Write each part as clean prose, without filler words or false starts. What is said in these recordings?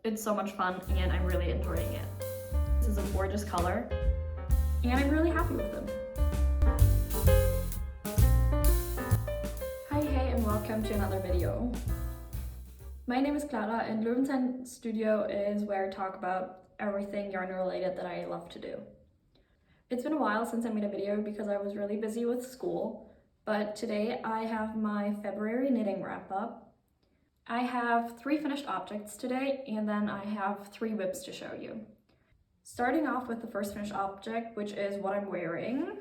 It's so much fun and I'm really enjoying it. This is a gorgeous color and I'm really happy with them. Hi, hey, and welcome to another video. My name is Clara and Löwenzahn Studio is where I talk about everything yarn related that I love to do. It's been a while since I made a video because I was really busy with school, but today I have my February knitting wrap up. I have 3 finished objects today and then I have 3 whips to show you. Starting off with the first finished object, which is what I'm wearing.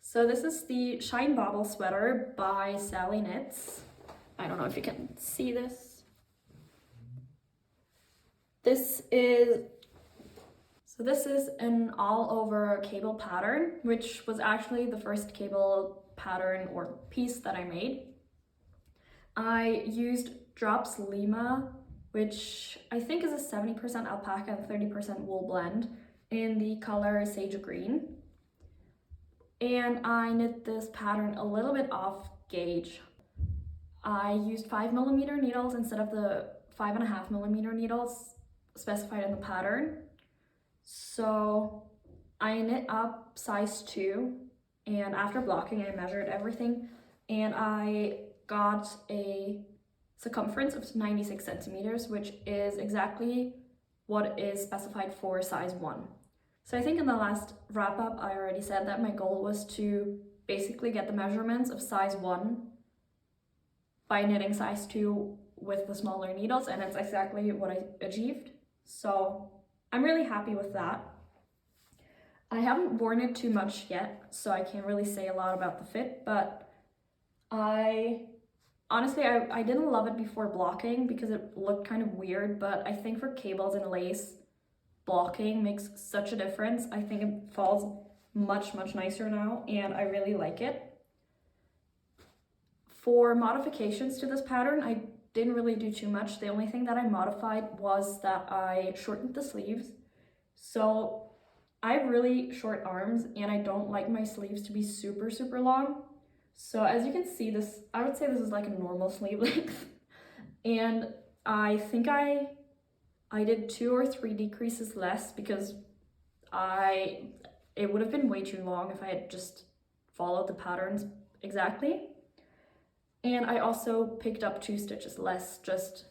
So this is the Shine Bobble sweater by Sally Knits. I don't know if you can see this. This is an all-over cable pattern, which was actually the first cable pattern or piece that I made. I used Drops Lima, which I think is a 70% alpaca and 30% wool blend in the color Sage Green. And I knit this pattern a little bit off gauge. I used 5mm needles instead of the 5.5mm needles specified in the pattern. So I knit up size 2, and after blocking I measured everything and I got a circumference of 96 centimeters, which is exactly what is specified for size 1. So I think in the last wrap up I already said that my goal was to basically get the measurements of size 1 by knitting size 2 with the smaller needles, and it's exactly what I achieved. So I'm really happy with that. I haven't worn it too much yet, so I can't really say a lot about the fit, but I didn't love it before blocking because it looked kind of weird, but I think for cables and lace, blocking makes such a difference. I think it falls much nicer now and I really like it. For modifications to this pattern, I didn't really do too much. The only thing that I modified was that I shortened the sleeves. So I have really short arms and I don't like my sleeves to be super long. So as you can see, this, I would say this is like a normal sleeve length. And I think I did 2 or 3 decreases less because it would have been way too long if I had just followed the patterns exactly. And I also picked up 2 stitches less just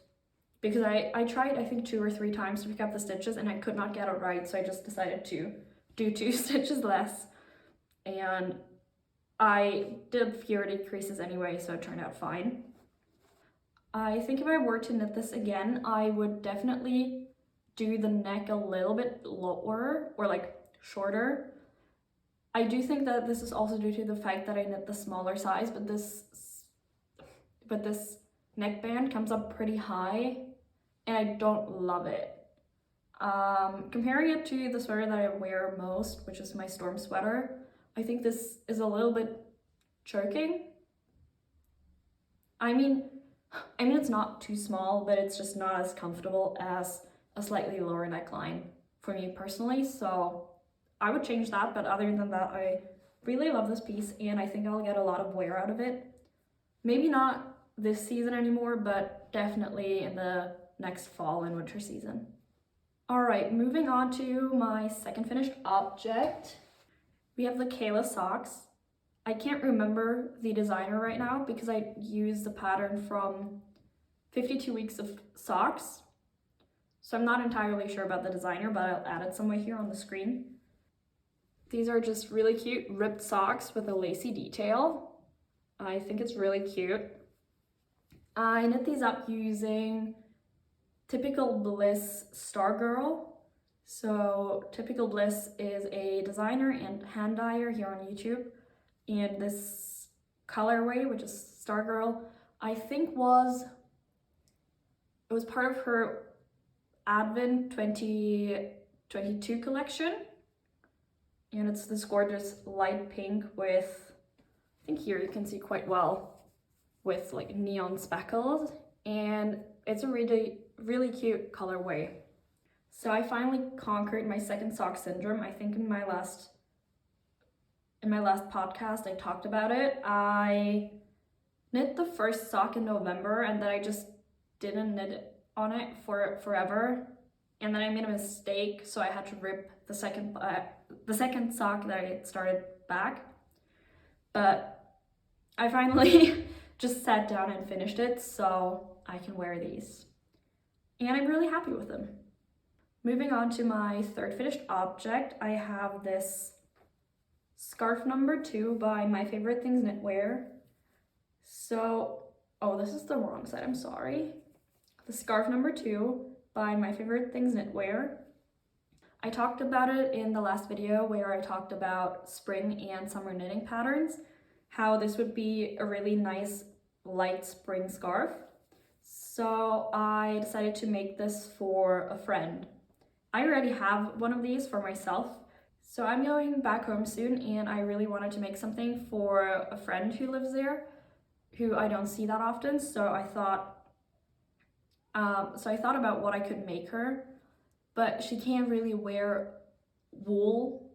because I tried I think 2 or 3 times to pick up the stitches and I could not get it right, so I just decided to do 2 stitches less. And I did fewer decreases anyway, so it turned out fine. I think if I were to knit this again, I would definitely do the neck a little bit lower or like shorter. I do think that this is also due to the fact that I knit the smaller size, but this neckband comes up pretty high and I don't love it. Comparing it to the sweater that I wear most, which is my storm sweater, I think this is a little bit choking. I mean it's not too small, but it's just not as comfortable as a slightly lower neckline for me personally, so I would change that. But other than that, I really love this piece and I think I'll get a lot of wear out of it. Maybe not this season anymore, but definitely in the next fall and winter season. All right, moving on to my second finished object. We have the Kaisla Socks. I can't remember the designer right now because I used the pattern from 52 Weeks of Socks. So I'm not entirely sure about the designer, but I'll add it somewhere here on the screen. These are just really cute ribbed socks with a lacy detail. I think it's really cute. I knit these up using Typical Bliss Stargirl. So Typical Bliss is a designer and hand dyer here on YouTube, and this colorway, which is Stargirl, I think it was part of her Advent 2022 collection, and it's this gorgeous light pink with, I think here you can see quite well, with like neon speckles, and it's a really cute colorway. So I finally conquered my second sock syndrome. I think in my last podcast I talked about it. I knit the first sock in November and then I just didn't knit on it for forever, and then I made a mistake, so I had to rip the second sock that I started back. But I finally just sat down and finished it, so I can wear these. And I'm really happy with them. Moving on to my third finished object, I have this scarf number 2 by My Favorite Things Knitwear. So, oh, this is the wrong side, I'm sorry. The scarf number 2 by My Favorite Things Knitwear. I talked about it in the last video where I talked about spring and summer knitting patterns, how this would be a really nice light spring scarf. So I decided to make this for a friend. I already have one of these for myself, so I'm going back home soon and I really wanted to make something for a friend who lives there, who I don't see that often. So I thought about what I could make her, but she can't really wear wool,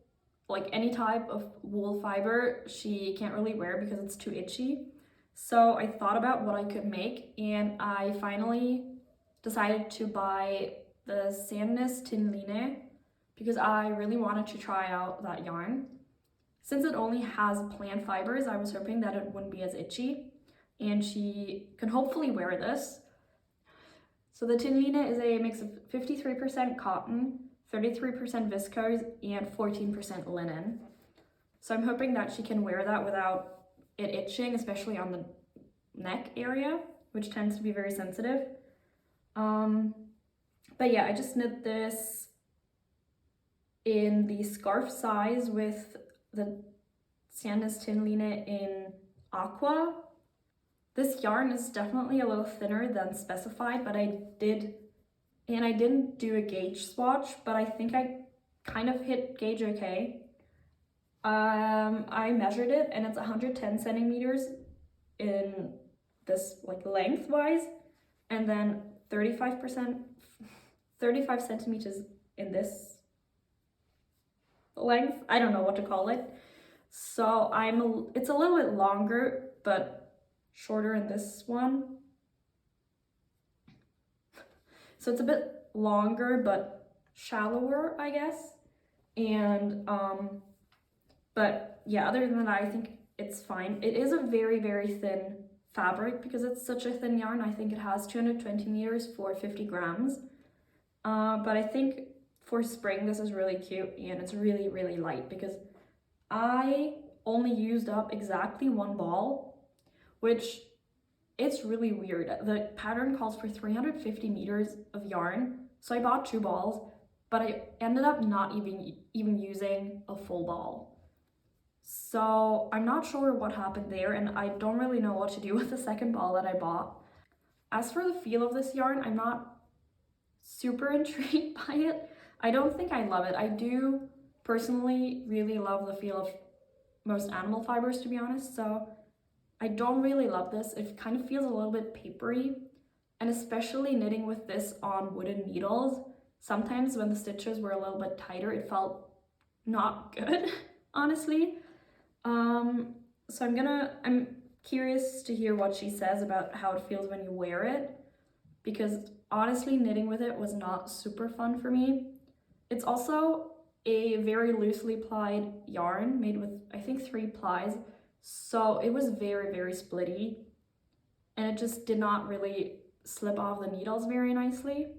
like any type of wool fiber. She can't really wear because it's too itchy. So I thought about what I could make, and I finally decided to buy the Sandnes Tinline because I really wanted to try out that yarn. Since it only has plant fibers, I was hoping that it wouldn't be as itchy, and she can hopefully wear this. So the Tinline is a mix of 53% cotton, 33% viscose, and 14% linen. So I'm hoping that she can wear that without it itching, especially on the neck area, which tends to be very sensitive. But yeah, I just knit this in the scarf size with the Sandnes Tinline in aqua. This yarn is definitely a little thinner than specified, but I didn't do a gauge swatch, but I think I kind of hit gauge okay. I measured it and it's 110 centimeters in this like lengthwise, and then 35 centimeters in this length. I don't know what to call it. So it's a little bit longer, but shorter in this one. So it's a bit longer, but shallower, I guess. And, but yeah, other than that, I think it's fine. It is a very, very thin fabric because it's such a thin yarn. I think it has 220 meters for 50 grams. But I think for spring, this is really cute and it's really, really light because I only used up exactly one ball, which it's really weird. The pattern calls for 350 meters of yarn. So I bought 2 balls, but I ended up not even using a full ball. So I'm not sure what happened there, and I don't really know what to do with the second ball that I bought. As for the feel of this yarn, I'm not super intrigued by it. I don't think I love it. I do personally really love the feel of most animal fibers, to be honest, so I don't really love this. It kind of feels a little bit papery, and especially knitting with this on wooden needles, sometimes when the stitches were a little bit tighter, it felt not good, honestly. So I'm curious to hear what she says about how it feels when you wear it, because honestly, knitting with it was not super fun for me. It's also a very loosely plied yarn made with, I think, 3 plies. So it was very, very splitty, and it just did not really slip off the needles very nicely.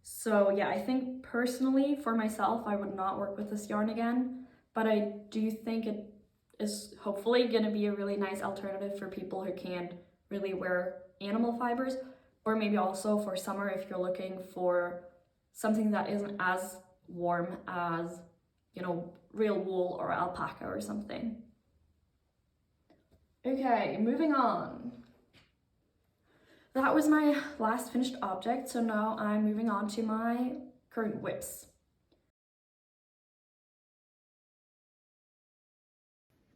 So yeah, I think personally for myself, I would not work with this yarn again, but I do think it is hopefully going to be a really nice alternative for people who can't really wear animal fibers, or maybe also for summer if you're looking for something that isn't as warm as, you know, real wool or alpaca or something. Okay, moving on. That was my last finished object, so now I'm moving on to my current whips.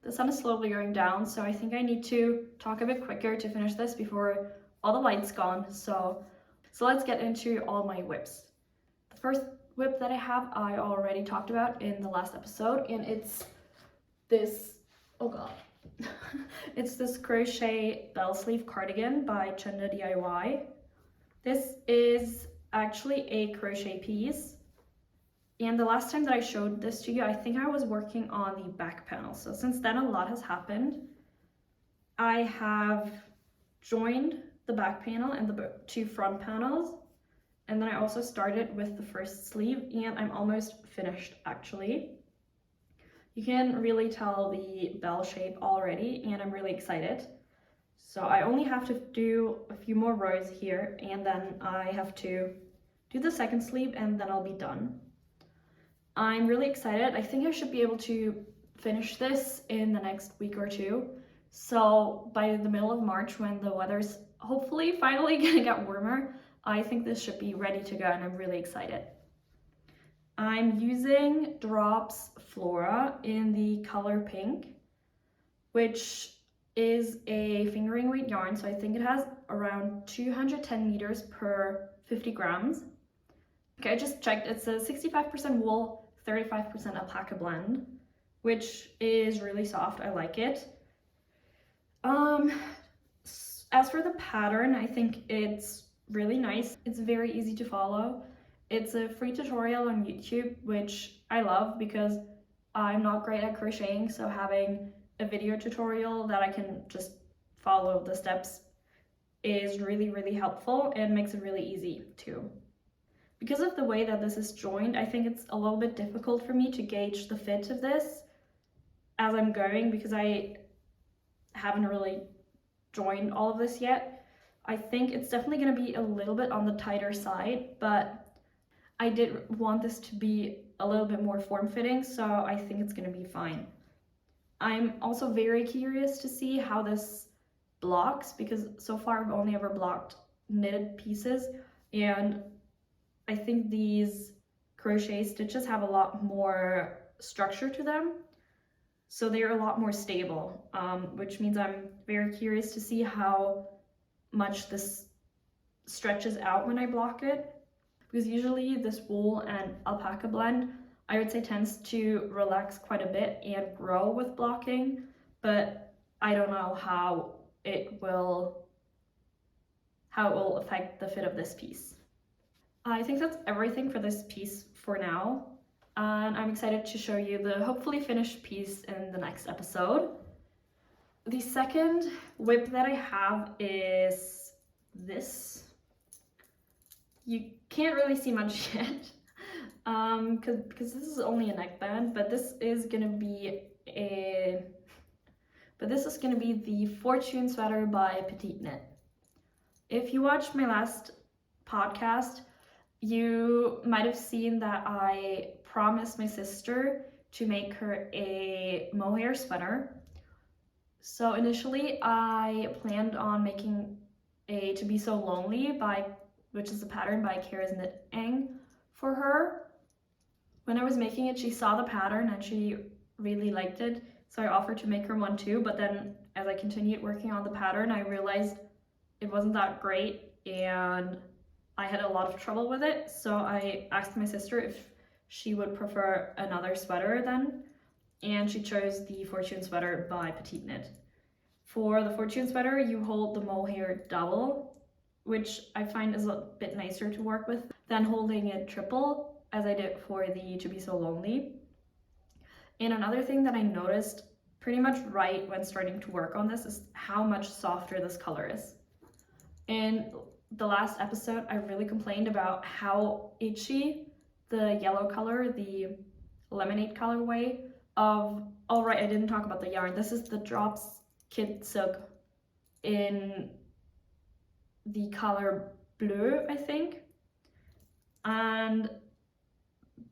The sun is slowly going down, so I think I need to talk a bit quicker to finish this before all the light's gone. So let's get into all my whips. The first whip that I have, I already talked about in the last episode, and it's this, oh god. It's this crochet bell sleeve cardigan by Chenda DIY. This is actually a crochet piece. And the last time that I showed this to you, I think I was working on the back panel. So since then, a lot has happened. I have joined the back panel and the two front panels. And then I also started with the first sleeve, and I'm almost finished actually. You can really tell the bell shape already, and I'm really excited. So I only have to do a few more rows here, and then I have to do the second sleeve, and then I'll be done. I'm really excited. I think I should be able to finish this in the next week or two. So by the middle of March, when the weather's hopefully finally gonna get warmer, I think this should be ready to go, and I'm really excited. I'm using Drops Flora in the color pink, which is a fingering weight yarn. So I think it has around 210 meters per 50 grams. Okay, I just checked. It's a 65% wool, 35% alpaca blend, which is really soft. I like it. As for the pattern, I think it's really nice. It's very easy to follow. It's a free tutorial on YouTube, which I love because I'm not great at crocheting, so having a video tutorial that I can just follow the steps is really, really helpful and makes it really easy too. Because of the way that this is joined, I think it's a little bit difficult for me to gauge the fit of this as I'm going, because I haven't really joined all of this yet. I think it's definitely going to be a little bit on the tighter side, but I did want this to be a little bit more form-fitting, so I think it's going to be fine. I'm also very curious to see how this blocks, because so far I've only ever blocked knitted pieces, and I think these crochet stitches have a lot more structure to them, so they're a lot more stable, which means I'm very curious to see how much this stretches out when I block it, because usually this wool and alpaca blend, I would say, tends to relax quite a bit and grow with blocking, but I don't know how it will affect the fit of this piece. I think that's everything for this piece for now, and I'm excited to show you the hopefully finished piece in the next episode. The second whip that I have is this. You can't really see much yet, because this is only a neckband, but this is gonna be the Fortune sweater by Petite Knit. If you watched my last podcast, you might have seen that I promised my sister to make her a mohair sweater. So initially I planned on making a To Be So Lonely which is a pattern by Kara's Knitting for her. When I was making it, she saw the pattern and she really liked it, so I offered to make her one too, but then as I continued working on the pattern, I realized it wasn't that great and I had a lot of trouble with it, so I asked my sister if she would prefer another sweater then, and she chose the Fortune sweater by Petite Knit. For the Fortune sweater, you hold the mohair double, which I find is a bit nicer to work with than holding it triple, as I did for the To Be So Lonely. And another thing that I noticed pretty much right when starting to work on this is how much softer this color is. In the last episode, I really complained about how itchy the yellow color, the lemonade colorway of, oh right, I didn't talk about the yarn. This is the Drops Kid Silk in the color bleu, I think. And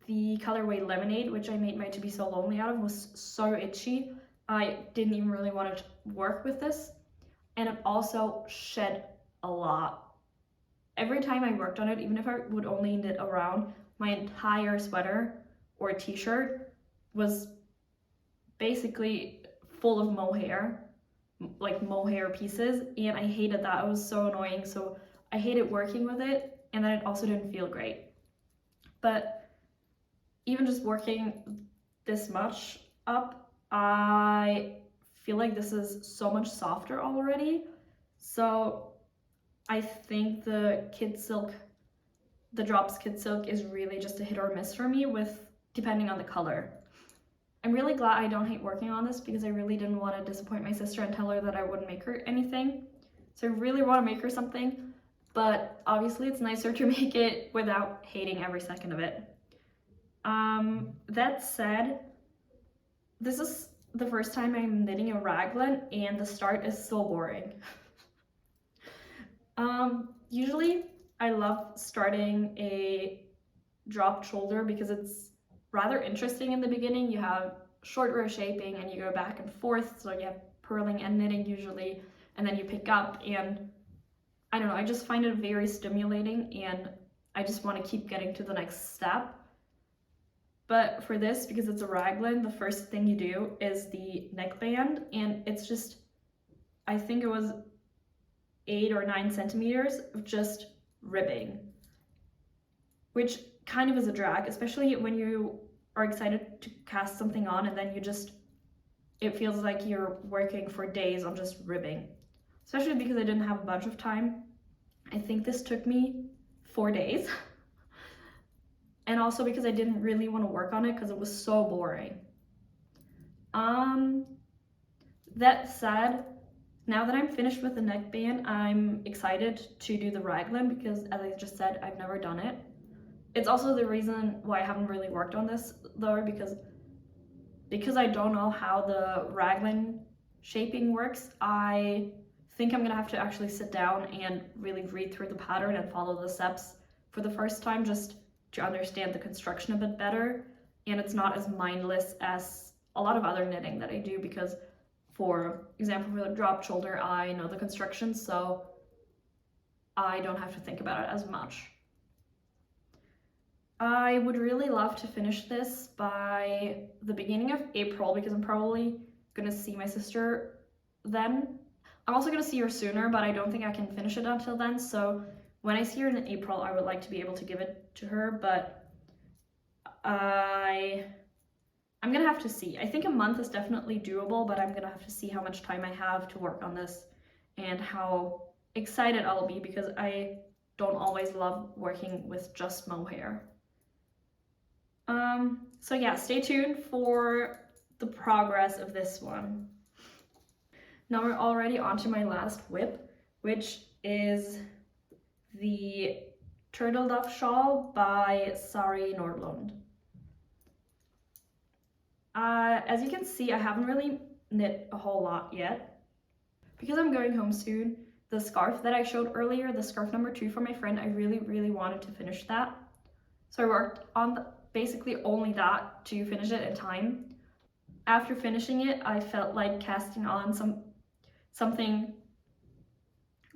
the colorway Lemonade, which I made my To Be So Lonely out of, was so itchy. I didn't even really want to work with this. And it also shed a lot. Every time I worked on it, even if I would only knit around, my entire sweater or t-shirt was basically full of mohair, like mohair pieces, and I hated that. It was so annoying. So I hated working with it, and then it also didn't feel great. But even just working this much up, I feel like this is so much softer already. So I think the Drops Kid Silk is really just a hit or miss for me with depending on the color. I'm really glad I don't hate working on this because I really didn't want to disappoint my sister and tell her that I wouldn't make her anything. So I really want to make her something, but obviously it's nicer to make it without hating every second of it. That said, this is the first time I'm knitting a raglan and the start is so boring. Usually I love starting a dropped shoulder because it's rather interesting in the beginning. You have short row shaping and you go back and forth, so you have purling and knitting usually, and then you pick up, and I don't know, I just find it very stimulating and I just want to keep getting to the next step. But for this, because it's a raglan, the first thing you do is the neckband, and it's just, I think it was 8 or 9 centimeters of just ribbing, which kind of is a drag, especially when you are excited to cast something on and then it feels like you're working for days on just ribbing, especially because I didn't have a bunch of time. I think this took me 4 days. And also because I didn't really want to work on it because it was so boring. That said, now that I'm finished with the neckband, I'm excited to do the raglan because, as I just said, I've never done it. It's also the reason why I haven't really worked on this though, because I don't know how the raglan shaping works. I think I'm gonna have to actually sit down and really read through the pattern and follow the steps for the first time, just to understand the construction a bit better, and it's not as mindless as a lot of other knitting that I do, because for example, for the drop shoulder, I know the construction, so I don't have to think about it as much. I would really love to finish this by the beginning of April because I'm probably gonna see my sister then. I'm also gonna see her sooner, but I don't think I can finish it until then, so when I see her in April, I would like to be able to give it to her, but I'm gonna have to see. I think a month is definitely doable, but I'm gonna have to see how much time I have to work on this and how excited I'll be, because I don't always love working with just mohair. So yeah, stay tuned for the progress of this one. Now we're already on to my last whip, which is the Turtle Dove Shawl by Sari Nordlund. As you can see, I haven't really knit a whole lot yet. Because I'm going home soon, the scarf that I showed earlier, the scarf number 2 for my friend, I really wanted to finish that. So I worked on basically only that to finish it in time. After finishing it, I felt like casting on something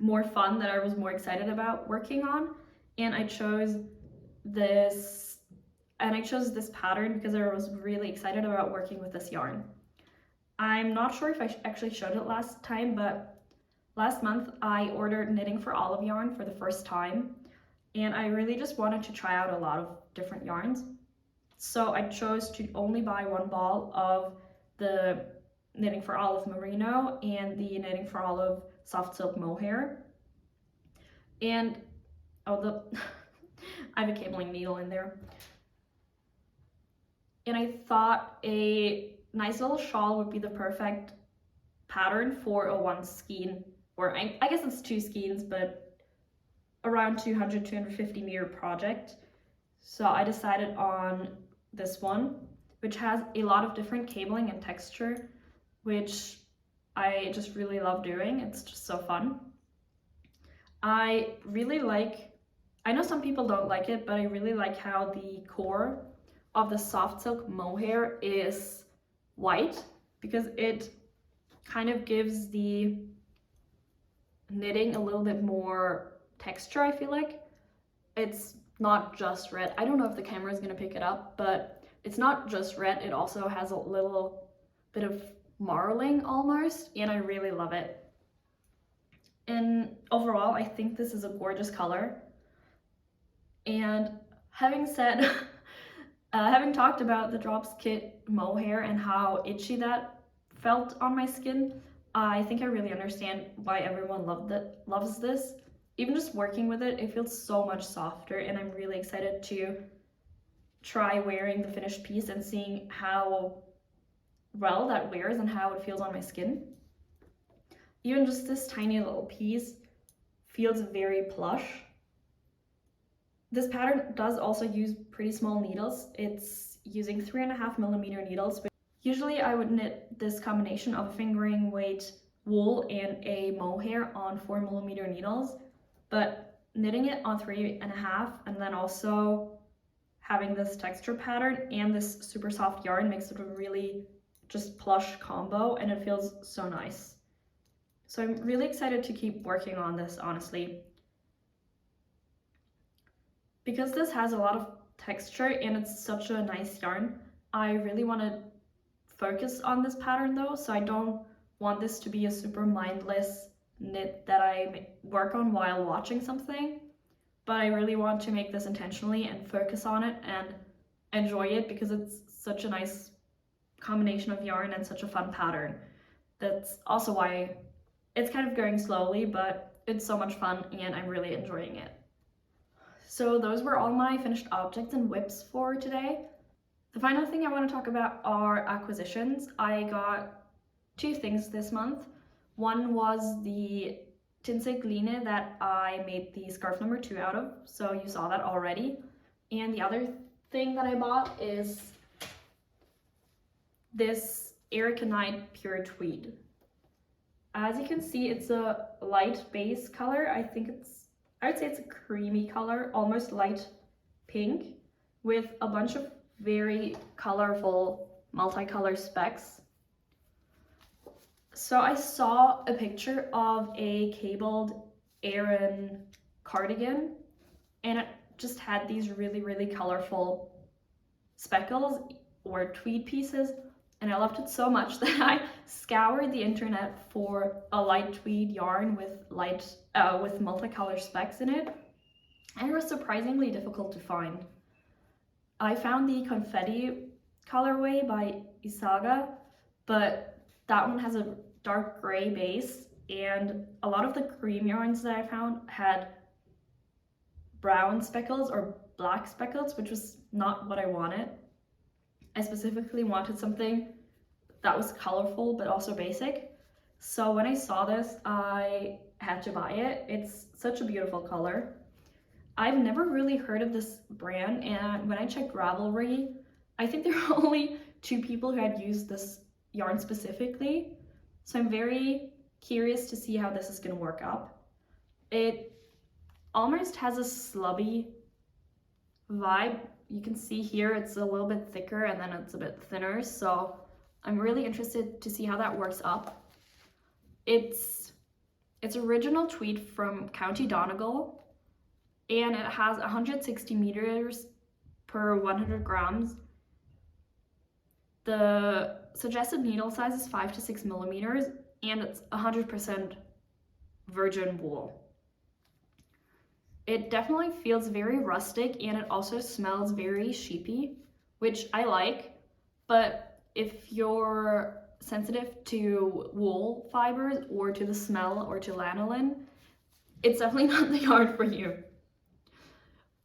more fun that I was more excited about working on, and I chose this pattern because I was really excited about working with this yarn. I'm not sure if I actually showed it last time, but last month I ordered Knitting for Olive yarn for the first time, and I really just wanted to try out a lot of different yarns. So I chose to only buy one ball of the Knitting for Olive Merino and the Knitting for Olive Soft Silk Mohair. And I have a cabling needle in there. And I thought a nice little shawl would be the perfect pattern for a 1 skein, or I guess it's 2 skeins, but around 200-250 meter project. So I decided on this one, which has a lot of different cabling and texture, which I just really love doing. It's just so fun. I know some people don't like it, but I really like how the core of the soft silk mohair is white, because it kind of gives the knitting a little bit more texture, I feel like. It's not just red. I don't know if the camera is gonna pick it up, but it's not just red, it also has a little bit of marling almost, and I really love it. And overall, I think this is a gorgeous color. And having said, having talked about the Drops Kit mohair and how itchy that felt on my skin, I think I really understand why everyone loves this. even just working with it, it feels so much softer, and I'm really excited to try wearing the finished piece and seeing how well that wears and how it feels on my skin. Even just this tiny little piece feels very plush. This pattern does also use pretty small needles. It's using 3.5mm needles. Usually I would knit this combination of a fingering weight wool and a mohair on 4mm needles, but knitting it on 3.5 and then also having this texture pattern and this super soft yarn makes it a really just plush combo, and it feels so nice. So I'm really excited to keep working on this, honestly. Because this has a lot of texture and it's such a nice yarn, I really want to focus on this pattern though, so I don't want this to be a super mindless knit that I work on while watching something, but I really want to make this intentionally and focus on it and enjoy it because it's such a nice combination of yarn and such a fun pattern. That's also why it's kind of going slowly, but it's so much fun and I'm really enjoying it. So those were all my finished objects and whips for today. The final thing I want to talk about are acquisitions. I got 2 things this month. One was the Tinsig line that I made the scarf number 2 out of, so you saw that already. And the other thing that I bought is this Erica Knight Pure Tweed. As you can see, it's a light base color. I would say it's a creamy color, almost light pink, with a bunch of very colorful multicolor specks. So I saw a picture of a cabled Aran cardigan, and it just had these really colorful speckles or tweed pieces, and I loved it so much that I scoured the internet for a light tweed yarn with multicolor specks in it, and it was surprisingly difficult to find. I found the confetti colorway by Isaga, but that one has a dark gray base, and a lot of the cream yarns that I found had brown speckles or black speckles, which was not what I wanted. I specifically wanted something that was colorful but also basic. So when I saw this, I had to buy it. It's such a beautiful color. I've never really heard of this brand, and when I checked Ravelry, I think there were only 2 people who had used this yarn specifically. So I'm very curious to see how this is going to work up. It almost has a slubby vibe. You can see here it's a little bit thicker and then it's a bit thinner, so I'm really interested to see how that works up. It's original tweed from County Donegal, and it has 160 meters per 100 grams. The suggested needle size is 5 to 6 millimeters, and it's 100% virgin wool. It definitely feels very rustic, and it also smells very sheepy, which I like, but if you're sensitive to wool fibers or to the smell or to lanolin, it's definitely not the yarn for you.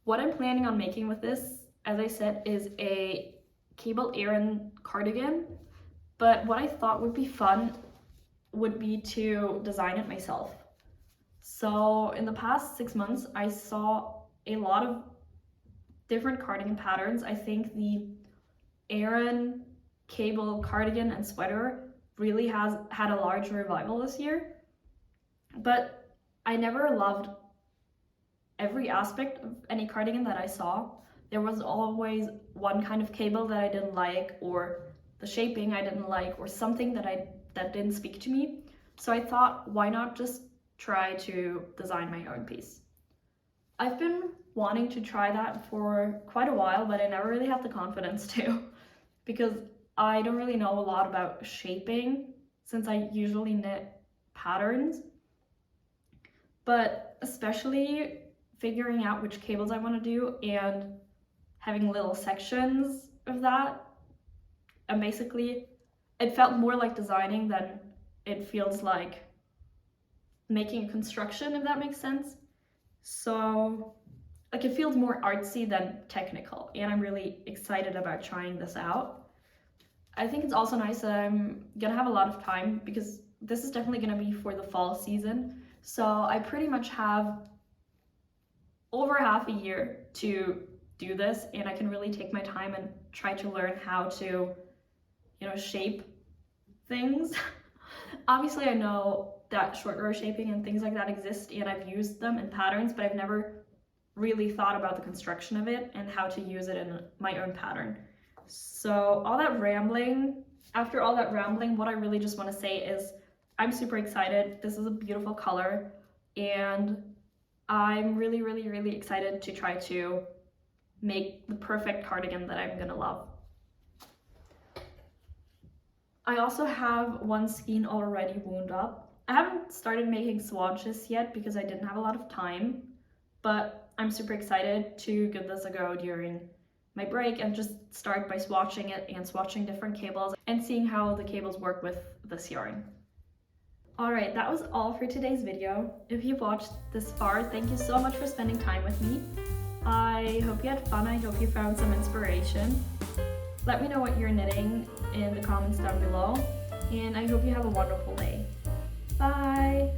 What I'm planning on making with this, as I said, is a cable Aran cardigan, but what I thought would be fun would be to design it myself. So in the past 6 months, I saw a lot of different cardigan patterns. I think the Aran cable cardigan and sweater really has had a large revival this year, but I never loved every aspect of any cardigan that I saw. There was always one kind of cable that I didn't like, or the shaping I didn't like, or something that didn't speak to me. So I thought, why not just try to design my own piece? I've been wanting to try that for quite a while, but I never really had the confidence to, because I don't really know a lot about shaping since I usually knit patterns. But especially figuring out which cables I want to do and having little sections of that, and basically it felt more like designing than it feels like making a construction, if that makes sense. So like it feels more artsy than technical, and I'm really excited about trying this out. I think it's also nice that I'm gonna have a lot of time because this is definitely gonna be for the fall season. So I pretty much have over half a year to do this, and I can really take my time and try to learn how to, shape things. Obviously, I know that short row shaping and things like that exist, and I've used them in patterns, but I've never really thought about the construction of it and how to use it in my own pattern. So after all that rambling, what I really just want to say is I'm super excited. This is a beautiful color, and I'm really, really, really excited to try to make the perfect cardigan that I'm gonna love. I also have one skein already wound up. I haven't started making swatches yet because I didn't have a lot of time, but I'm super excited to give this a go during my break and just start by swatching it and swatching different cables and seeing how the cables work with this yarn. Alright, that was all for today's video. If you've watched this far, thank you so much for spending time with me. I hope you had fun. I hope you found some inspiration. Let me know what you're knitting in the comments down below, and I hope you have a wonderful day. Bye!